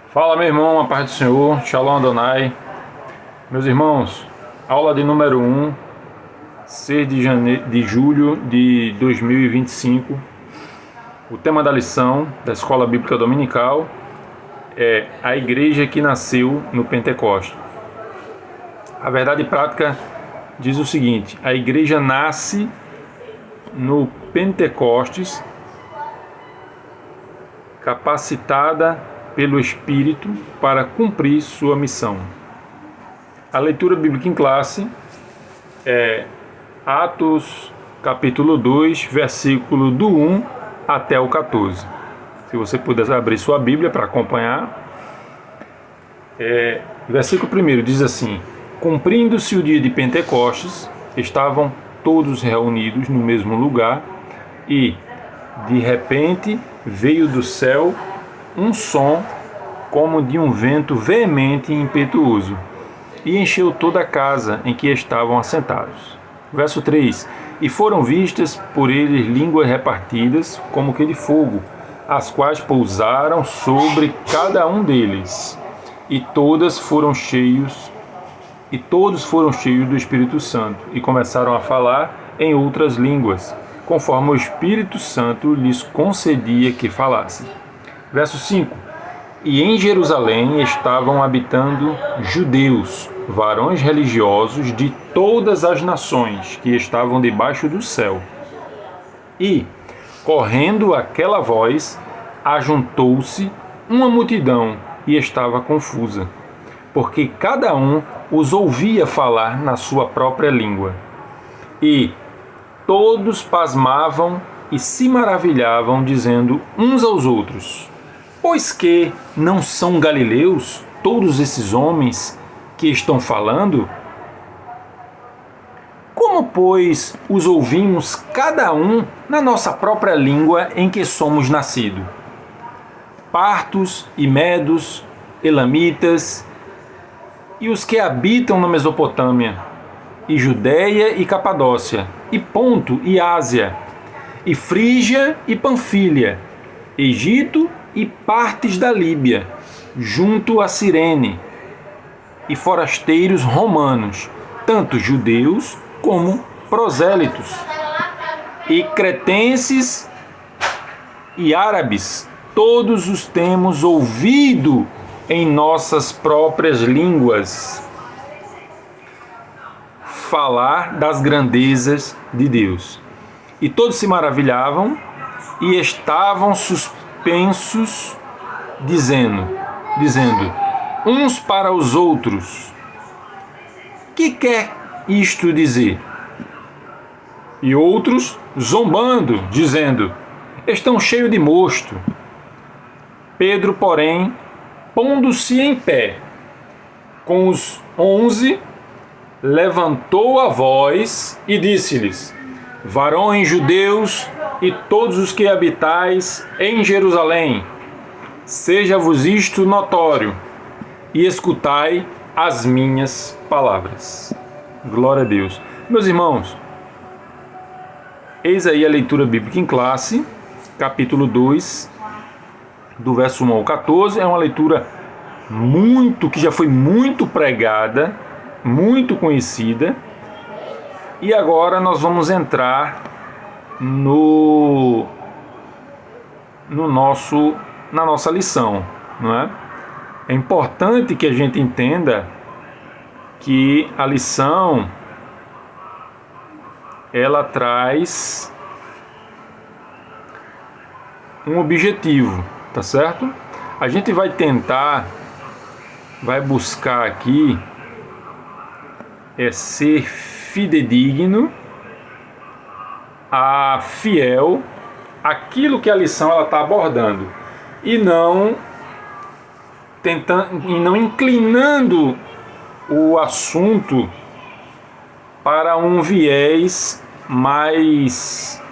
Fala, meu irmão, a paz do Senhor, Shalom Adonai. Meus irmãos, aula de número 1, 6 de julho de 2025. O tema da lição da Escola Bíblica Dominical é a igreja que nasceu no Pentecostes. A verdade prática diz o seguinte: a igreja nasce no Pentecostes, capacitada pelo Espírito para cumprir sua missão. A leitura bíblica em classe é Atos capítulo 2, versículo do 1 até o 14. Se você puder abrir sua Bíblia para acompanhar. Versículo 1 diz assim: cumprindo-se o dia de Pentecostes, estavam todos reunidos no mesmo lugar e, de repente, veio do céu um som como de um vento veemente e impetuoso, e encheu toda a casa em que estavam assentados. Verso 3: e foram vistas por eles línguas repartidas como que de fogo, as quais pousaram sobre cada um deles, e todos foram cheios do Espírito Santo, e começaram a falar em outras línguas, conforme o Espírito Santo lhes concedia que falassem. Verso 5: e em Jerusalém estavam habitando judeus, varões religiosos de todas as nações que estavam debaixo do céu. E, correndo aquela voz, ajuntou-se uma multidão e estava confusa, porque cada um os ouvia falar na sua própria língua. E todos pasmavam e se maravilhavam, dizendo uns aos outros: pois que não são galileus todos esses homens que estão falando? Como, pois, os ouvimos cada um na nossa própria língua em que somos nascidos? Partos e medos, elamitas, e os que habitam na Mesopotâmia, e Judéia e Capadócia, e Ponto e Ásia, e Frígia e Panfilha, Egito e partes da Líbia, junto a Cirene, e forasteiros romanos, tanto judeus como prosélitos, e cretenses e árabes, todos os temos ouvido em nossas próprias línguas falar das grandezas de Deus. E todos se maravilhavam e estavam suspensos, dizendo uns para os outros: que quer isto dizer? E outros zombando, dizendo: estão cheios de mosto. Pedro, porém, pondo-se em pé com os 11, levantou a voz e disse-lhes: varões judeus e todos os que habitais em Jerusalém, seja-vos isto notório, e escutai as minhas palavras. Glória a Deus. Meus irmãos, eis aí a leitura bíblica em classe, capítulo 2, do verso 1 ao 14. É uma leitura que já foi muito pregada, muito conhecida, e agora nós vamos entrar na nossa lição, não é? É importante que a gente entenda que a lição ela traz um objetivo, tá certo? A gente vai buscar aqui ser fidedigno, fiel àquilo que a lição ela está abordando, e não inclinando o assunto para um viés mais,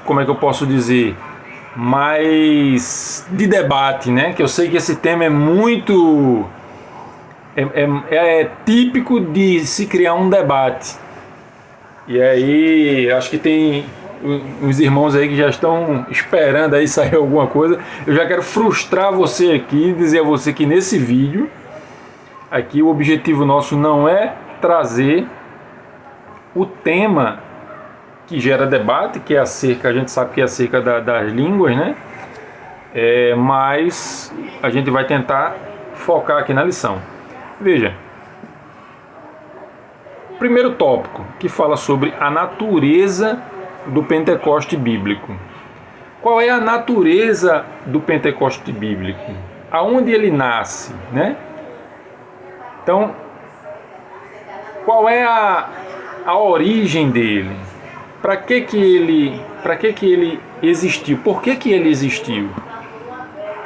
como é que eu posso dizer, mais de debate, né? Que eu sei que esse tema é muito típico de se criar um debate. E aí acho que tem os irmãos aí que já estão esperando aí sair alguma coisa, eu já quero frustrar você aqui, dizer a você que nesse vídeo aqui o objetivo nosso não é trazer o tema que gera debate, que é acerca, a gente sabe que é acerca das línguas, né? Mas a gente vai tentar focar aqui na lição. Veja, primeiro tópico que fala sobre a natureza do Pentecoste bíblico. Qual é a natureza do Pentecoste bíblico? Aonde ele nasce, né? Então, qual é a origem dele? Para que ele existiu? Por que ele existiu?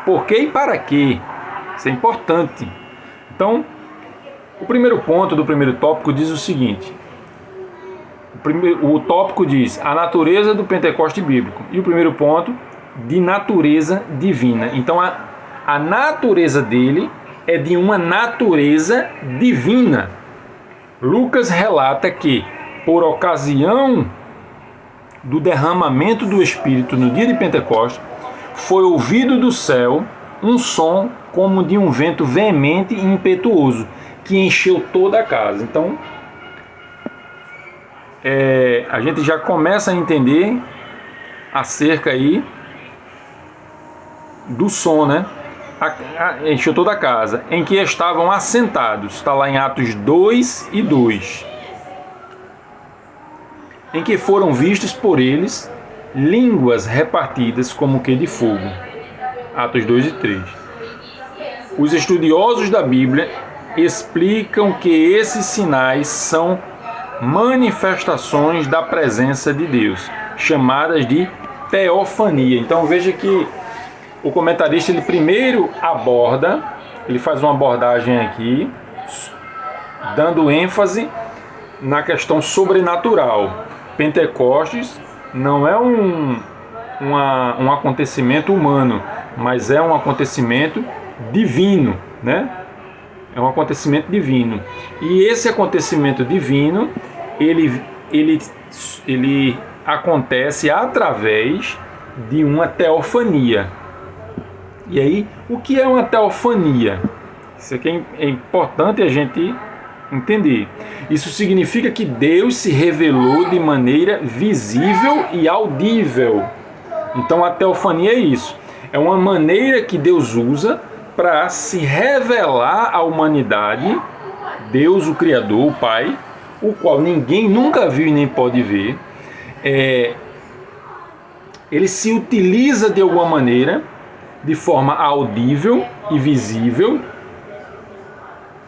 Por que e para quê? Isso é importante. Então, o primeiro ponto do primeiro tópico diz o seguinte. O tópico diz a natureza do Pentecoste bíblico. E o primeiro ponto, de natureza divina. Então, a natureza dele é de uma natureza divina. Lucas relata que, por ocasião do derramamento do Espírito no dia de Pentecostes, foi ouvido do céu um som como de um vento veemente e impetuoso, que encheu toda a casa. Então, a gente já começa a entender acerca aí do som, né? Encheu toda a casa, em que estavam assentados, está lá em Atos 2:2, em que foram vistos por eles línguas repartidas como que de fogo. Atos 2:3. Os estudiosos da Bíblia explicam que esses sinais são manifestações da presença de Deus, chamadas de teofania. Então veja que o comentarista ele primeiro aborda, ele faz uma abordagem aqui, dando ênfase na questão sobrenatural. Pentecostes não é um acontecimento humano, mas é um acontecimento divino, né? É um acontecimento divino. E esse acontecimento divino, ele acontece através de uma teofania. E aí, o que é uma teofania? Isso aqui é importante a gente entender. Isso significa que Deus se revelou de maneira visível e audível. Então a teofania é isso. É uma maneira que Deus usa para se revelar à humanidade, Deus, o Criador, o Pai, o qual ninguém nunca viu e nem pode ver. Ele se utiliza de alguma maneira, de forma audível e visível.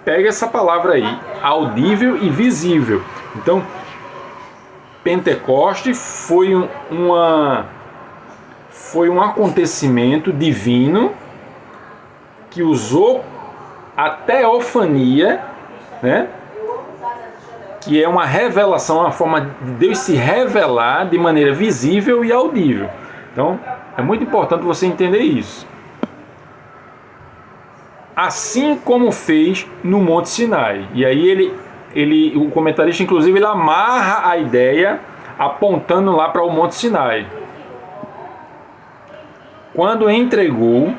Pega essa palavra aí, audível e visível. Então, Pentecoste foi um acontecimento divino que usou a teofania, né? Que é uma revelação, uma forma de Deus se revelar de maneira visível e audível. Então, é muito importante você entender isso. Assim como fez no Monte Sinai. E aí o comentarista, inclusive, ele amarra a ideia apontando lá para o Monte Sinai. Quando entregou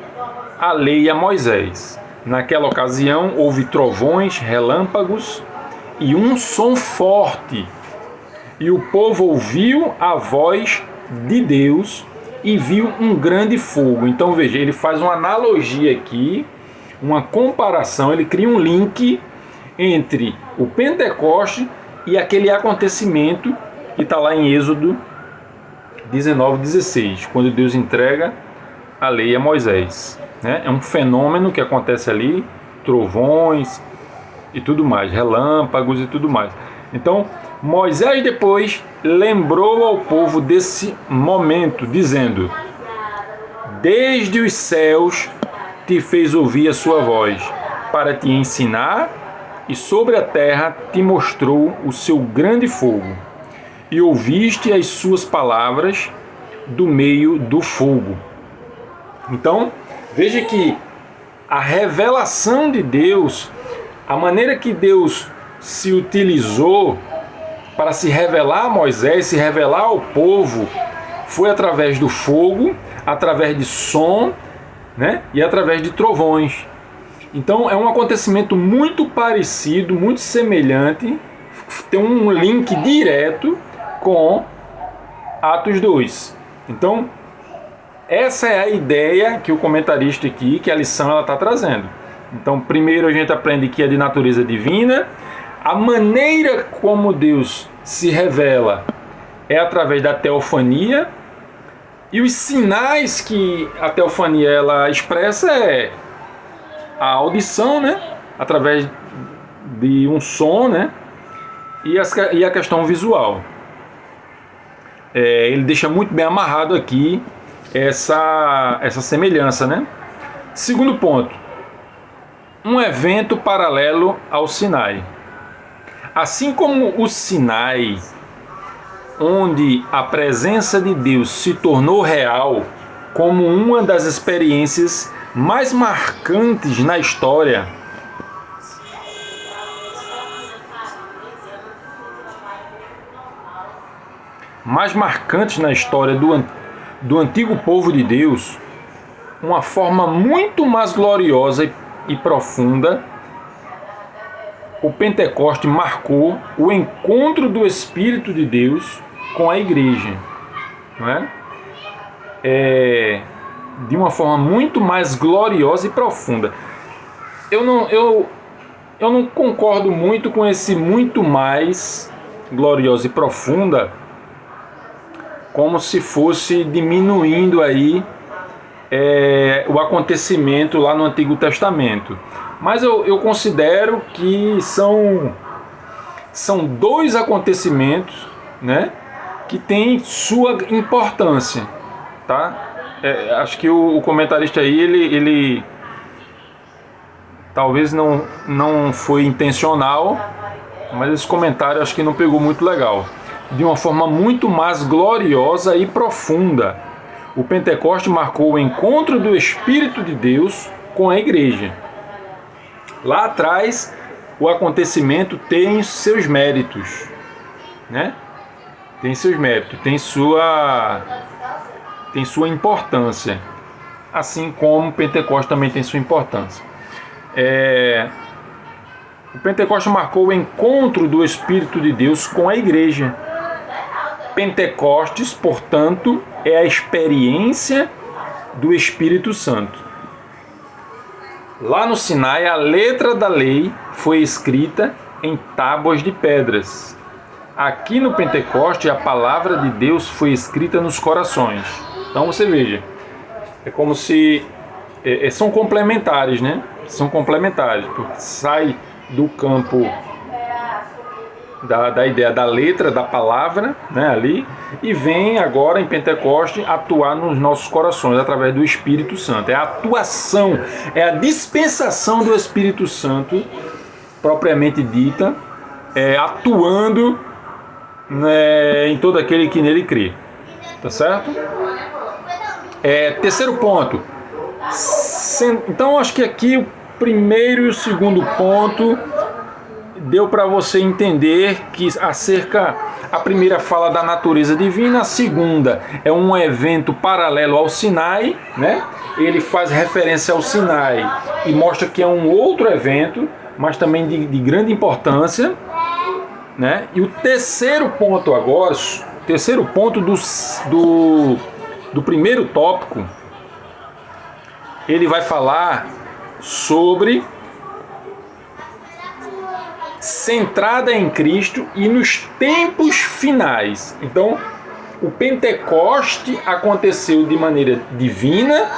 a lei a Moisés. Naquela ocasião houve trovões, relâmpagos e um som forte. E o povo ouviu a voz de Deus e viu um grande fogo. Então veja, ele faz uma analogia aqui, uma comparação, ele cria um link entre o Pentecoste e aquele acontecimento que está lá em Êxodo 19:16, quando Deus entrega a lei a Moisés. É um fenômeno que acontece ali, trovões e tudo mais, relâmpagos e tudo mais. Então, Moisés depois lembrou ao povo desse momento, dizendo: desde os céus te fez ouvir a sua voz, para te ensinar, e sobre a terra te mostrou o seu grande fogo, e ouviste as suas palavras do meio do fogo. Então, veja que a revelação de Deus, a maneira que Deus se utilizou para se revelar a Moisés, se revelar ao povo, foi através do fogo, através de som, né? E através de trovões. Então é um acontecimento muito parecido, muito semelhante, tem um link direto com Atos 2. Então essa é a ideia que o comentarista aqui, que a lição ela está trazendo. Então primeiro a gente aprende que é de natureza divina, a maneira como Deus se revela é através da teofania, e os sinais que a teofania ela expressa é a audição, né? Através de um som, né? E a questão visual. Ele deixa muito bem amarrado aqui essa semelhança, né? Segundo ponto, um evento paralelo ao Sinai. Assim como o Sinai, onde a presença de Deus se tornou real como uma das experiências mais marcantes na história, do antigo povo de Deus, uma forma muito mais gloriosa e profunda, o Pentecoste marcou o encontro do Espírito de Deus com a igreja, não é? De uma forma muito mais gloriosa e profunda. Eu não concordo muito com esse muito mais gloriosa e profunda, como se fosse diminuindo aí o acontecimento lá no Antigo Testamento. Mas eu considero que são dois acontecimentos, né, que têm sua importância, tá? Acho que o comentarista aí, ele talvez não foi intencional, mas esse comentário acho que não pegou muito legal. De uma forma muito mais gloriosa e profunda, o Pentecoste marcou o encontro do Espírito de Deus com a igreja. Lá atrás, o acontecimento tem seus méritos, né? Tem seus méritos, tem sua importância, assim como o Pentecoste também tem sua importância. O Pentecoste marcou o encontro do Espírito de Deus com a igreja. Pentecostes, portanto, é a experiência do Espírito Santo. Lá no Sinai, a letra da lei foi escrita em tábuas de pedras. Aqui no Pentecoste, a palavra de Deus foi escrita nos corações. Então você veja, é como se são complementares, né? São complementares, porque sai do campo da ideia da letra, da palavra, né, ali, e vem agora em Pentecoste atuar nos nossos corações através do Espírito Santo. É a atuação, é a dispensação do Espírito Santo propriamente dita, atuando, né, em todo aquele que nele crê. Tá certo? Terceiro ponto. Então acho que aqui o primeiro e o segundo ponto deu para você entender que a primeira fala da natureza divina, a segunda é um evento paralelo ao Sinai, né? Ele faz referência ao Sinai e mostra que é um outro evento, mas também de grande importância, né? E o terceiro ponto agora, do primeiro tópico, ele vai falar sobre centrada em Cristo e nos tempos finais. Então, o Pentecoste aconteceu de maneira divina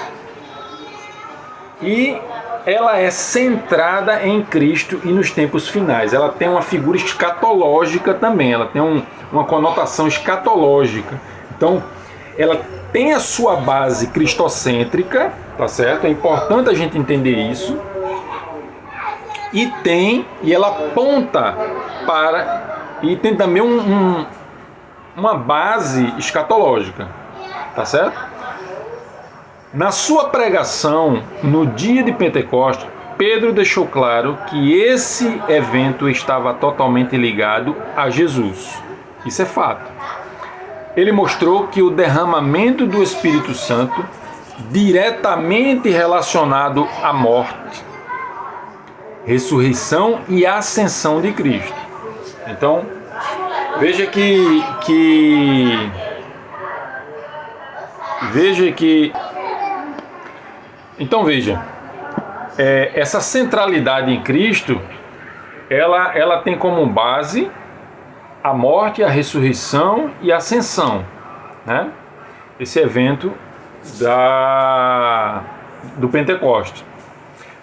e ela é centrada em Cristo e nos tempos finais. Ela tem uma figura escatológica também, ela tem uma conotação escatológica. Então, ela tem a sua base cristocêntrica, tá certo? É importante a gente entender isso. E ela aponta e tem também uma base escatológica, tá certo? Na sua pregação no dia de Pentecostes, Pedro deixou claro que esse evento estava totalmente ligado a Jesus. Isso é fato. ele mostrou que o derramamento do Espírito Santo, diretamente relacionado à morte, ressurreição e ascensão de Cristo. Então, veja que essa centralidade em Cristo, ela tem como base a morte, a ressurreição e a ascensão, né? Esse evento do Pentecostes.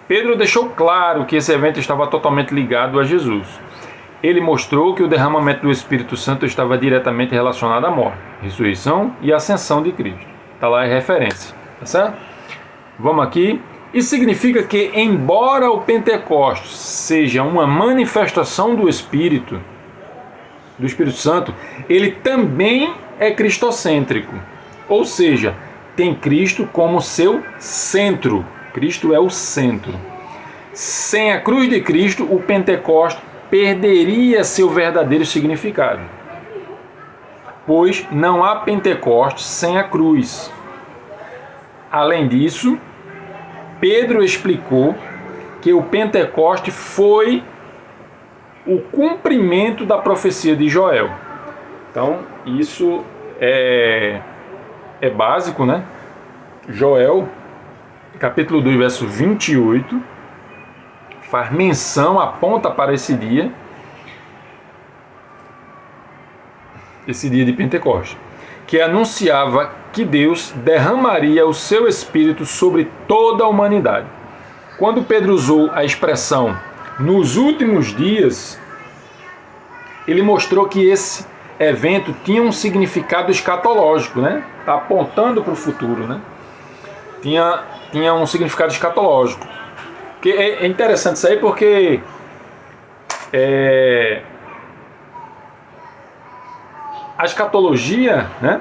Pedro deixou claro que esse evento estava totalmente ligado a Jesus. Ele mostrou que o derramamento do Espírito Santo estava diretamente relacionado à morte, ressurreição e ascensão de Cristo. Está lá a referência, tá certo? Vamos aqui. Isso significa que, embora o Pentecostes seja uma manifestação do Espírito Santo, ele também é cristocêntrico. Ou seja, tem Cristo como seu centro. Cristo é o centro. Sem a cruz de Cristo, o Pentecostes perderia seu verdadeiro significado. Pois não há Pentecostes sem a cruz. Além disso, Pedro explicou que o Pentecoste foi o cumprimento da profecia de Joel. Então, isso é básico, né? Joel, capítulo 2, verso 28, faz menção, aponta para esse dia de Pentecostes, que anunciava que Deus derramaria o seu Espírito sobre toda a humanidade. Quando Pedro usou a expressão nos últimos dias, ele mostrou que esse evento tinha um significado escatológico, né? Está apontando para o futuro, né? Tinha um significado escatológico. Que é interessante isso aí porque a escatologia, né?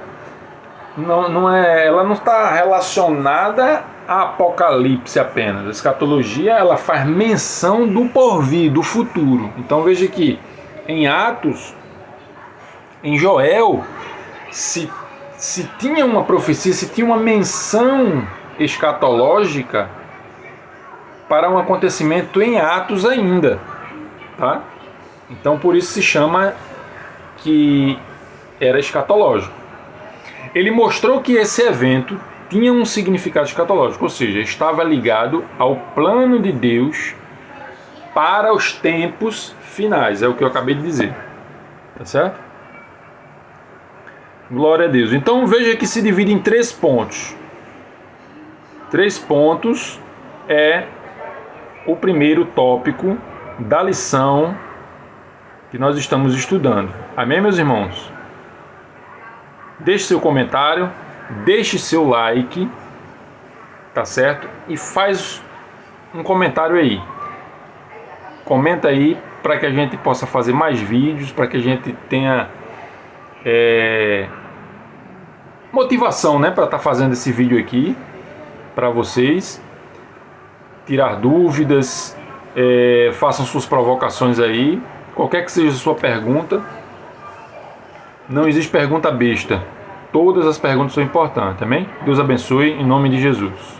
Ela não está relacionada a Apocalipse apenas. A escatologia, ela faz menção do porvir, do futuro. Então veja que em Atos, em Joel, se tinha uma profecia, se tinha uma menção escatológica para um acontecimento em Atos ainda, tá? Então por isso se chama que era escatológico. Ele mostrou que esse evento tinha um significado escatológico, ou seja, estava ligado ao plano de Deus para os tempos finais, é o que eu acabei de dizer, tá certo? Glória a Deus. Então veja que se divide em 3 pontos. 3 pontos é o primeiro tópico da lição que nós estamos estudando. Amém, meus irmãos? Deixe seu comentário, deixe seu like, tá certo? E faz um comentário aí. Comenta aí para que a gente possa fazer mais vídeos, para que a gente tenha motivação, né, para estar fazendo esse vídeo aqui para vocês. Tirar dúvidas, façam suas provocações aí, qualquer que seja a sua pergunta. Não existe pergunta besta. Todas as perguntas são importantes, amém? Deus abençoe em nome de Jesus.